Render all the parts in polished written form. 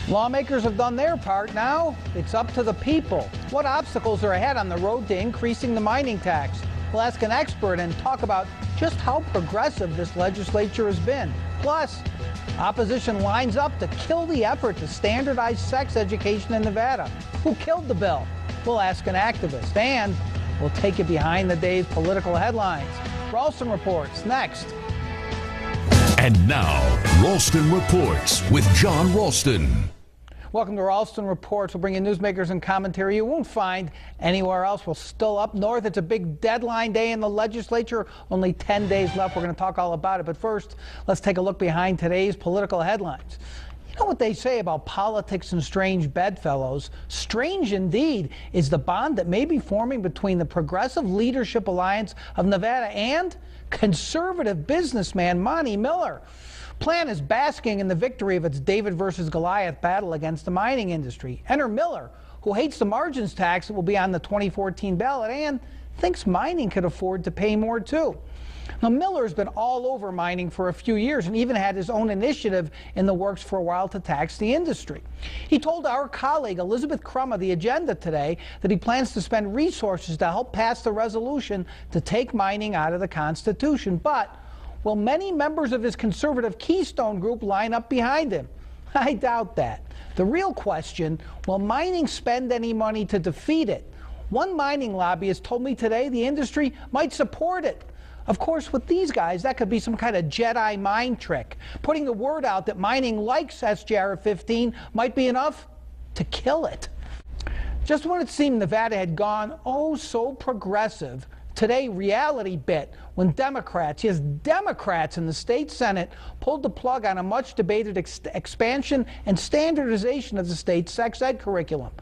Lawmakers have done their part. Now it's up to the people. What obstacles are ahead on the road to increasing the mining tax? We'll ask an expert and talk about just how progressive this legislature has been. Plus, opposition lines up to kill the effort to standardize sex education in Nevada. Who killed the bill? We'll ask an activist. And we'll take you behind the day's political headlines. Ralston Reports next. And now, Ralston Reports with John Ralston. Welcome to Ralston Reports. We'll bring you newsmakers and commentary you won't find anywhere else. We're still up north. It's a big deadline day in the legislature. Only 10 days left. We're going to talk all about it. But first, let's take a look behind today's political headlines. You know what they say about politics and strange bedfellows? Strange indeed is the bond that may be forming between the Progressive Leadership Alliance of Nevada and conservative businessman Monty Miller. Plan is basking in the victory of its David versus Goliath battle against the mining industry. Enter Miller, who hates the margins tax that will be on the 2014 ballot and thinks mining could afford to pay more too. Now, Miller's been all over mining for a few years and even had his own initiative in the works for a while to tax the industry. He told our colleague Elizabeth Crum of The Agenda today that he plans to spend resources to help pass the resolution to take mining out of the Constitution. But will many members of his conservative Keystone group line up behind him? I doubt that. The real question, will mining spend any money to defeat it? One mining lobbyist told me today the industry might support it. Of course, with these guys, that could be some kind of Jedi mind trick. Putting the word out that mining likes SJR 15 might be enough to kill it. Just when it seemed Nevada had gone oh so progressive, today reality bit when Democrats, yes, Democrats in the state Senate pulled the plug on a much debated expansion and standardization of the state's sex ed curriculum.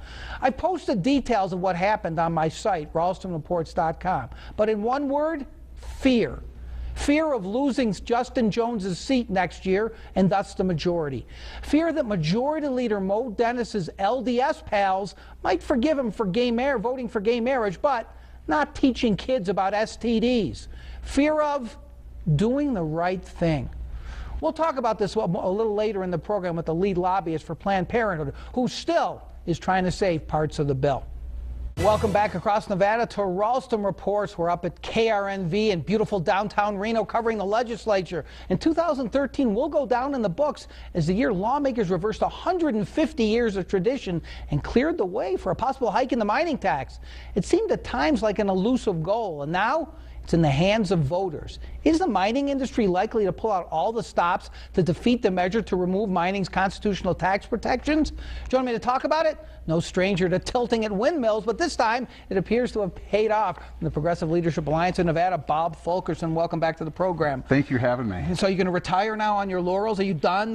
I posted details of what happened on my site, ralstonreports.com. But in one word, fear. Fear of losing Justin Jones's seat next year and thus the majority. Fear that Majority Leader Mo Dennis's LDS pals might forgive him for voting for gay marriage, but not teaching kids about STDs. Fear of doing the right thing. We'll talk about this a little later in the program with the lead lobbyist for Planned Parenthood, who still is trying to save parts of the bill. Welcome back across Nevada to Ralston Reports. We're up at KRNV in beautiful downtown Reno covering the legislature. In 2013, we'll go down in the books as the year lawmakers reversed 150 years of tradition and cleared the way for a possible hike in the mining tax. It seemed at times like an elusive goal, and now it's in the hands of voters. Is the mining industry likely to pull out all the stops to defeat the measure to remove mining's constitutional tax protections? Joining me to talk about it, no stranger to tilting at windmills, but this time it appears to have paid off. From the Progressive Leadership Alliance in Nevada, Bob Fulkerson, welcome back to the program. Thank you for having me. So you're going to retire now on your laurels? Are you done?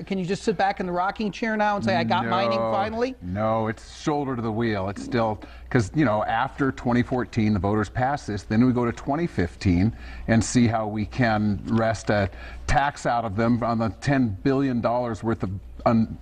Can you just sit back in the rocking chair now and say, I got mining finally? No, it's shoulder to the wheel. It's still, because, you know, after 2014, the voters passed this, then we go to 2015 and see how we can wrest a tax out of them on the $10 billion worth of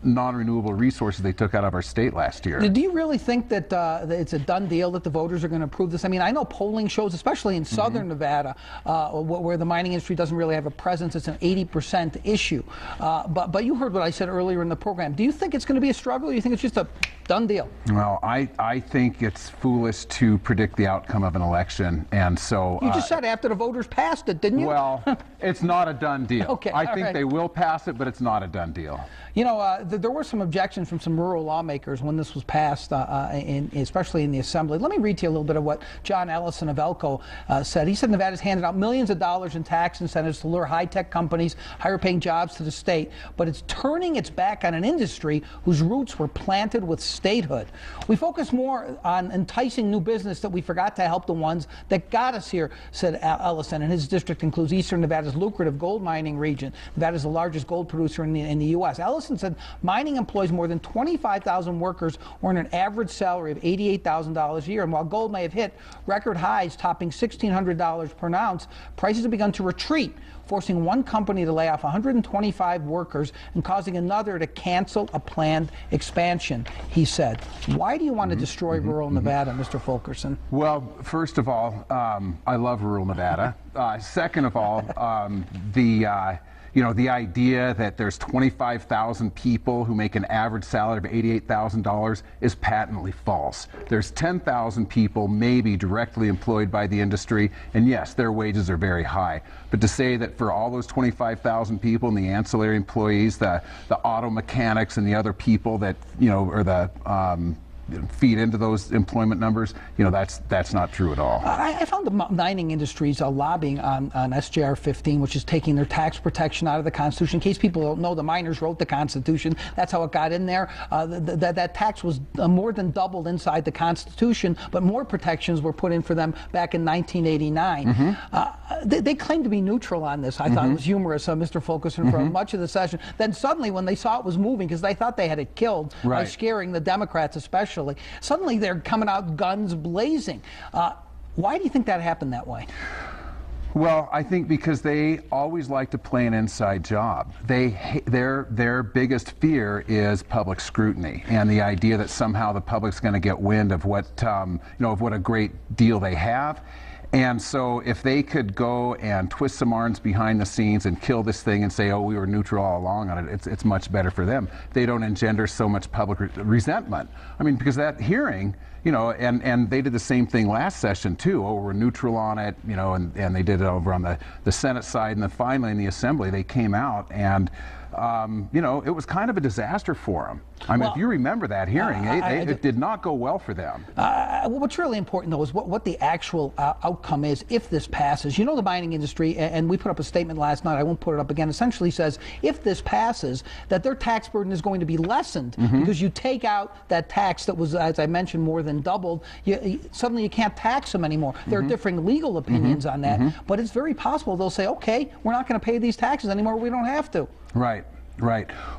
non-renewable resources they took out of our state last year. Do you really think that it's a done deal that the voters are going to approve this? I mean, I know polling shows, especially in southern Nevada, where the mining industry doesn't really have a presence, it's an 80% issue. But you heard what I said earlier in the program. Do you think it's going to be a struggle, or do you think it's just a done deal? Well, I think it's foolish to predict the outcome of an election, and so... You just said after the voters passed it, didn't you? Well, it's not a done deal. Okay, I think they will pass it, but it's not a done deal. You know, there were some objections from some rural lawmakers when this was passed, especially in the Assembly. Let me read to you a little bit of what John Ellison of Elko said. He said Nevada's handed out millions of dollars in tax incentives to lure high-tech companies, higher-paying jobs to the state, but it's turning its back on an industry whose roots were planted with statehood. We focus more on enticing new business that we forgot to help the ones that got us here, said Ellison, and his district includes eastern Nevada's lucrative gold mining region. Nevada is the largest gold producer in the U.S. Ellison said mining employs more than 25,000 workers who earn an average salary of $88,000 a year. And while gold may have hit record highs topping $1,600 per ounce, prices have begun to retreat, forcing one company to lay off 125 workers and causing another to cancel a planned expansion, he said. Why do you want to destroy rural Nevada, Mr. Fulkerson? Well, first of all, I love rural Nevada. Second of all, the idea that there's 25,000 people who make an average salary of $88,000 is patently false. There's 10,000 people maybe directly employed by the industry, and yes, their wages are very high. But to say that for all those 25,000 people and the ancillary employees, the auto mechanics and the other people that, are the feed into those employment numbers, that's not true at all. I found the mining industries lobbying on SJR 15, which is taking their tax protection out of the Constitution. In case people don't know, the miners wrote the Constitution. That's how it got in there. That tax was more than doubled inside the Constitution, but more protections were put in for them back in 1989. They claimed to be neutral on this. I thought it was humorous, Mr. Fulkerson, for much of the session. Then suddenly, when they saw it was moving, because they thought they had it killed by scaring the Democrats especially, suddenly they're coming out guns blazing. Why do you think that happened that way? Well, I think because they always like to play an inside job. Their biggest fear is public scrutiny and the idea that somehow the public's going to get wind of what of what a great deal they have. And so if they could go and twist some arms behind the scenes and kill this thing and say, oh, we were neutral all along on it, it's much better for them. They don't engender so much public resentment. I mean, because that hearing, and they did the same thing last session too. Oh, we're neutral on it, and they did it over on the Senate side. And then finally in the Assembly, they came out and it was kind of a disaster for them. I mean, if you remember that hearing, it did not go well for them. What's really important, though, is what the actual outcome is if this passes. The mining industry, and we put up a statement last night, I won't put it up again, essentially says if this passes, that their tax burden is going to be lessened because you take out that tax that was, as I mentioned, more than doubled. Suddenly you can't tax them anymore. There are differing legal opinions on that, but it's very possible they'll say, okay, we're not going to pay these taxes anymore. We don't have to. Right.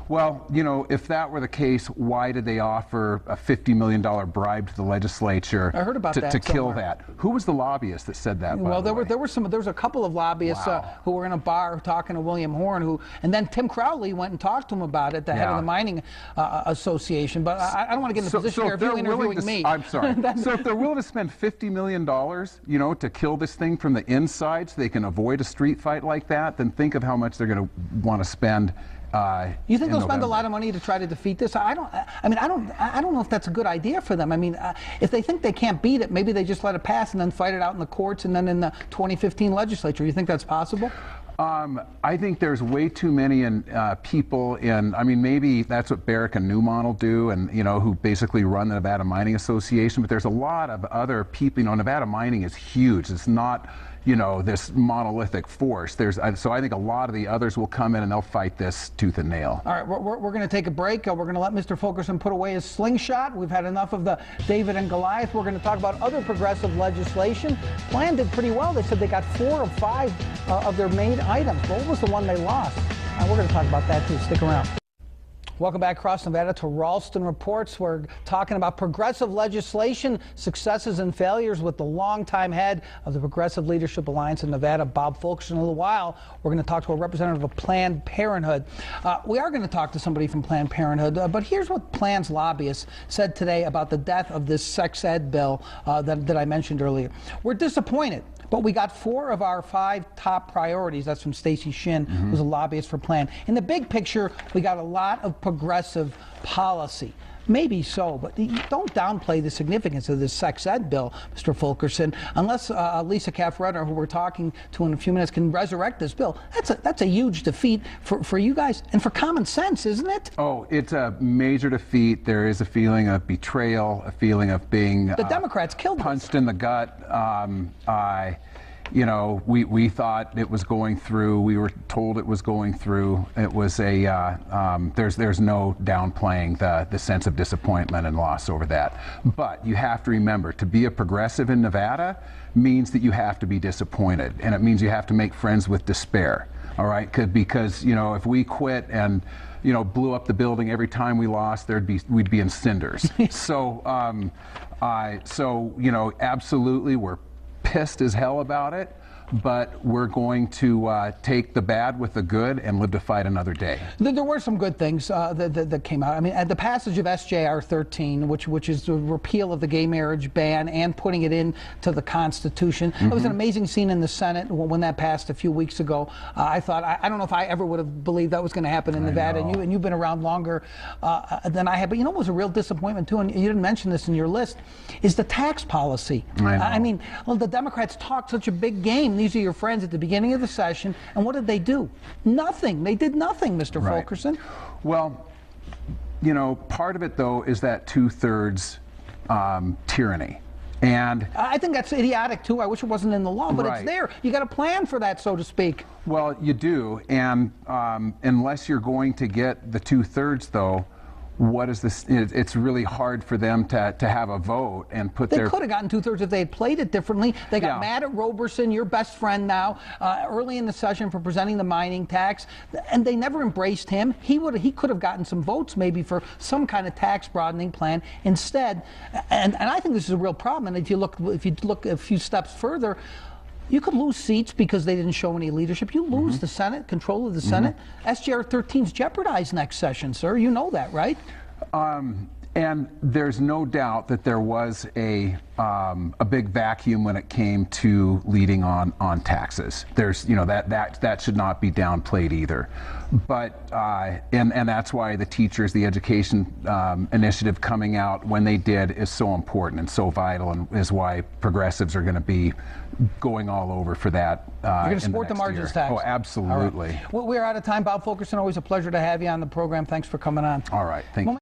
Well, if that were the case, why did they offer a $50 million bribe to the legislature I heard about that to kill that? Who was the lobbyist that said that? Well, there was a couple of lobbyists who were in a bar talking to William Horn, and then Tim Crowley went and talked to him about it, the head of the mining association. But I don't want to get in a position here of you interviewing me. I'm sorry. So if they're willing to spend $50 million, to kill this thing from the inside so they can avoid a street fight like that, then think of how much they're going to want to spend. You think they'll spend a lot of money to try to defeat this? I don't know if that's a good idea for them. I mean, if they think they can't beat it, maybe they just let it pass and then fight it out in the courts and then in the 2015 legislature. You think that's possible? I think there's way too many people in. I mean, maybe that's what Barrick and Newmont will do, and who basically run the Nevada Mining Association. But there's a lot of other people. Nevada mining is huge. It's not. This monolithic force. So I think a lot of the others will come in and they'll fight this tooth and nail. All right, we're going to take a break. We're going to let Mr. Fulkerson put away his slingshot. We've had enough of the David and Goliath. We're going to talk about other progressive legislation. Plan did pretty well. They said they got 4 of 5 of their main items. What was the one they lost? We're going to talk about that too. Stick around. Welcome back across Nevada to Ralston Reports. We're talking about progressive legislation, successes and failures with the longtime head of the Progressive Leadership Alliance in Nevada, Bob Fulkerson. In a little while, we're going to talk to a representative of Planned Parenthood. We are going to talk to somebody from Planned Parenthood, but here's what Planned's lobbyists said today about the death of this sex ed bill that I mentioned earlier. We're disappointed. But we got 4 of our 5 top priorities. That's from Stacy Shin, who's a lobbyist for Plan. In the big picture, we got a lot of progressive policy. Maybe so, but don't downplay the significance of this sex ed bill, Mr. Fulkerson. Unless Lisa Caffredder, who we're talking to in a few minutes, can resurrect this bill, that's a huge defeat for you guys and for common sense, isn't it? Oh, it's a major defeat. There is a feeling of betrayal, a feeling of being the Democrats killed punched in the gut. We thought it was going through. We were told it was going through. It was there's no downplaying the sense of disappointment and loss over that. But you have to remember, to be a progressive in Nevada means that you have to be disappointed, and it means you have to make friends with despair. All right, because if we quit and blew up the building every time we lost, we'd be in cinders. So absolutely, we're pissed as hell about it, but we're going to take the bad with the good and live to fight another day. There were some good things that came out. I mean, the passage of SJR 13, which is the repeal of the gay marriage ban and putting it into the Constitution. It was an amazing scene in the Senate when that passed a few weeks ago. I thought, I don't know if I ever would have believed that was going to happen in Nevada, and you've been around longer than I have. But you know what was a real disappointment too, and you didn't mention this in your list, is the tax policy. I mean, well, the Democrats talked such a big game. These are your friends at the beginning of the session, and what did they do? Nothing. They did nothing, Mr. Fulkerson. Well, you know, part of it though is that 2/3 tyranny. And I think that's idiotic too. I wish it wasn't in the law, but it's there. You got a plan for that, so to speak. Well, you do, and unless you're going to get the 2/3 though, what is this? It's really hard for them to have a vote and put their... They could have gotten 2/3 if they had played it differently. They got mad at Roberson, your best friend now, early in the session for presenting the mining tax, and they never embraced him. He could have gotten some votes maybe for some kind of tax broadening plan instead. And I think this is a real problem. And if you look a few steps further, you could lose seats because they didn't show any leadership. You lose the Senate, control of the Senate. SJR 13's jeopardized next session, sir. You know that, right? And there's no doubt that there was a big vacuum when it came to leading on taxes. There's, you know, that should not be downplayed either. But and that's why the teachers, the education initiative coming out when they did is so important and so vital, and is why progressives are going to be going all over for that. You're going to support the margins tax. Oh, absolutely. Right. Well, we're out of time. Bob Fulkerson, always a pleasure to have you on the program. Thanks for coming on. All right. Thank you.